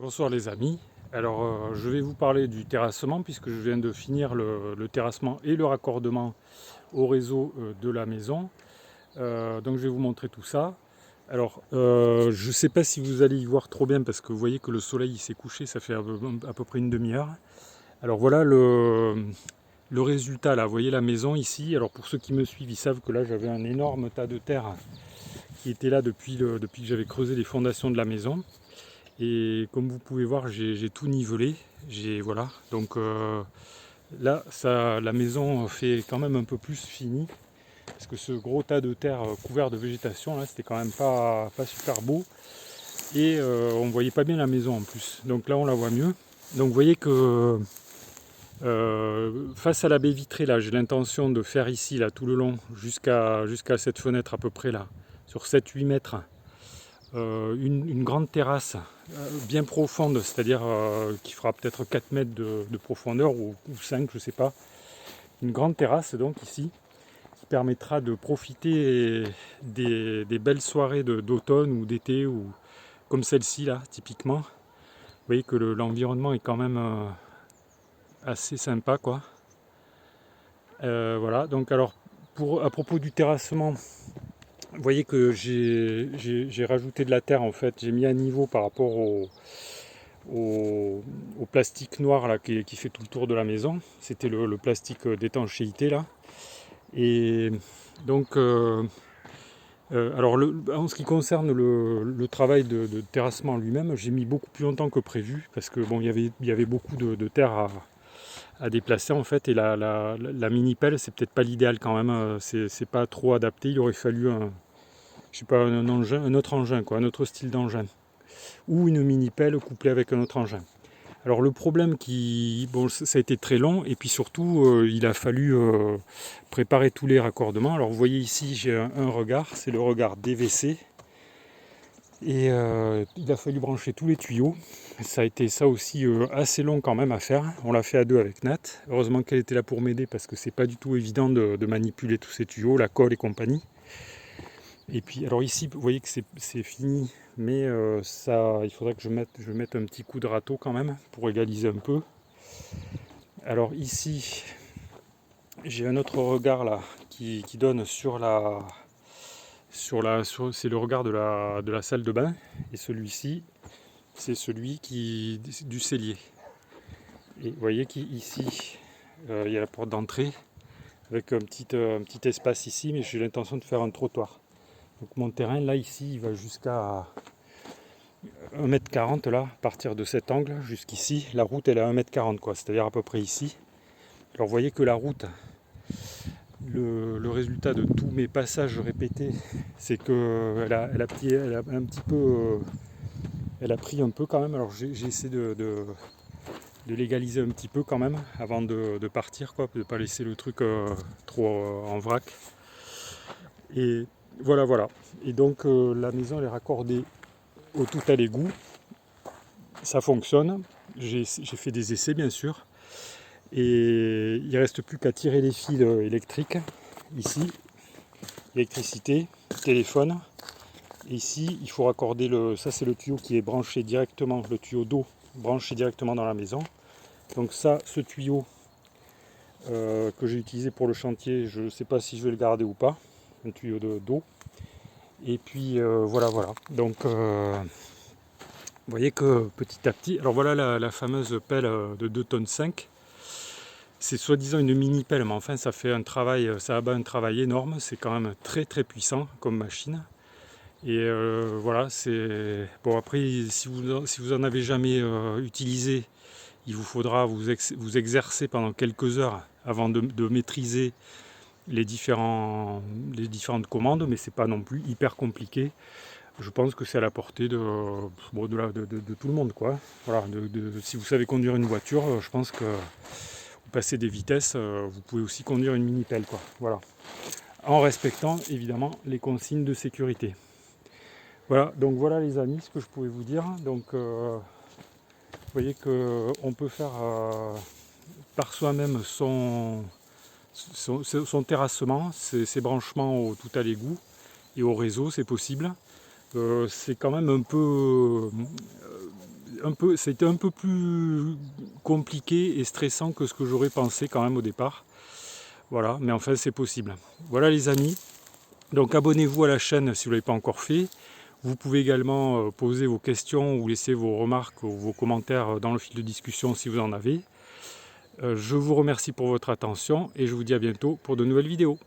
Bonsoir les amis. Alors je vais vous parler du terrassement puisque je viens de finir le terrassement et le raccordement au réseau de la maison. Donc je vais vous montrer tout ça. Alors je ne sais pas si vous allez y voir trop bien parce que vous voyez que le soleil s'est couché, ça fait à peu près une demi-heure. Alors voilà le résultat là, vous voyez la maison ici. Alors pour ceux qui me suivent, ils savent que là j'avais un énorme tas de terre qui était là depuis que j'avais creusé les fondations de la maison. Et comme vous pouvez voir, j'ai tout nivelé. Voilà. Donc là, la maison fait quand même un peu plus fini. Parce que ce gros tas de terre couvert de végétation, là, c'était quand même pas super beau. Et on ne voyait pas bien la maison en plus. Donc là, on la voit mieux. Donc vous voyez que face à la baie vitrée, là, j'ai l'intention de faire ici, là, tout le long, jusqu'à cette fenêtre à peu près là, sur 7-8 mètres. Une grande terrasse bien profonde, c'est-à-dire qui fera peut-être 4 mètres de profondeur ou 5, je ne sais pas. Une grande terrasse donc ici, qui permettra de profiter des belles soirées d'automne ou d'été, ou comme celle-ci là, typiquement. Vous voyez que l'environnement est quand même assez sympa, quoi. Voilà, donc alors, à propos du terrassement, vous voyez que j'ai rajouté de la terre en fait, j'ai mis à niveau par rapport au plastique noir là, qui fait tout le tour de la maison. C'était le plastique d'étanchéité là. Et donc, alors en ce qui concerne le travail de terrassement lui-même, j'ai mis beaucoup plus longtemps que prévu parce que bon, il y avait beaucoup de terre à déplacer en fait, et la mini pelle c'est peut-être pas l'idéal quand même, c'est pas trop adapté. Il aurait fallu je sais pas, un autre engin, quoi, un autre style d'engin, ou une mini pelle couplée avec un autre engin. Alors le problème bon, ça a été très long, et puis surtout il a fallu préparer tous les raccordements. Alors vous voyez ici j'ai un regard, c'est le regard DVC, et il a fallu brancher tous les tuyaux. Ça a été ça aussi assez long quand même à faire. On l'a fait à deux avec Nat. Heureusement qu'elle était là pour m'aider parce que c'est pas du tout évident de manipuler tous ces tuyaux, la colle et compagnie. Et puis alors ici vous voyez que c'est fini, mais il faudrait que je mette un petit coup de râteau quand même pour égaliser un peu. Alors ici j'ai un autre regard là qui donne c'est le regard de la salle de bain, et celui-ci c'est celui du cellier. Et vous voyez qu'ici il y a la porte d'entrée avec un petit espace ici, mais j'ai l'intention de faire un trottoir. Donc mon terrain là ici il va jusqu'à 1,40 m là, à partir de cet angle jusqu'ici. La route elle est à 1,40 m quoi, c'est-à-dire à peu près ici. Alors vous voyez que la route, le résultat de tous mes passages répétés, c'est que elle a un petit peu, elle a pris un peu quand même. Alors j'ai essayé de légaliser un petit peu quand même avant de partir, quoi, de ne pas laisser le truc trop en vrac. Et voilà. Et donc la maison elle est raccordée au tout à l'égout. Ça fonctionne. J'ai fait des essais bien sûr. Et il ne reste plus qu'à tirer les fils électriques. Ici, électricité, téléphone. Et ici, il faut raccorder ça c'est le tuyau qui est branché directement, le tuyau d'eau branché directement dans la maison. Donc ça, ce tuyau que j'ai utilisé pour le chantier, je ne sais pas si je vais le garder ou pas. Un tuyau d'eau. Et puis voilà. Donc vous voyez que petit à petit, alors voilà la fameuse pelle de 2,5 tonnes. C'est soi-disant une mini pelle, mais enfin ça abat un travail énorme. C'est quand même très très puissant comme machine. Et voilà, c'est bon. Après, si vous en avez jamais utilisé, il vous faudra vous exercer pendant quelques heures avant de maîtriser les différentes commandes, mais c'est pas non plus hyper compliqué. Je pense que c'est à la portée de tout le monde, quoi. Voilà, si vous savez conduire une voiture, je pense que vous passez des vitesses, vous pouvez aussi conduire une mini pelle, quoi. Voilà, en respectant évidemment les consignes de sécurité. Voilà, donc voilà les amis, ce que je pouvais vous dire. Donc vous voyez qu'on peut faire par soi-même son terrassement, ses branchements tout à l'égout et au réseau, c'est possible. C'est quand même un peu c'était un peu plus compliqué et stressant que ce que j'aurais pensé quand même au départ. Voilà, mais enfin c'est possible. Voilà les amis, donc abonnez-vous à la chaîne si vous ne l'avez pas encore fait. Vous pouvez également poser vos questions ou laisser vos remarques ou vos commentaires dans le fil de discussion si vous en avez. Je vous remercie pour votre attention et je vous dis à bientôt pour de nouvelles vidéos.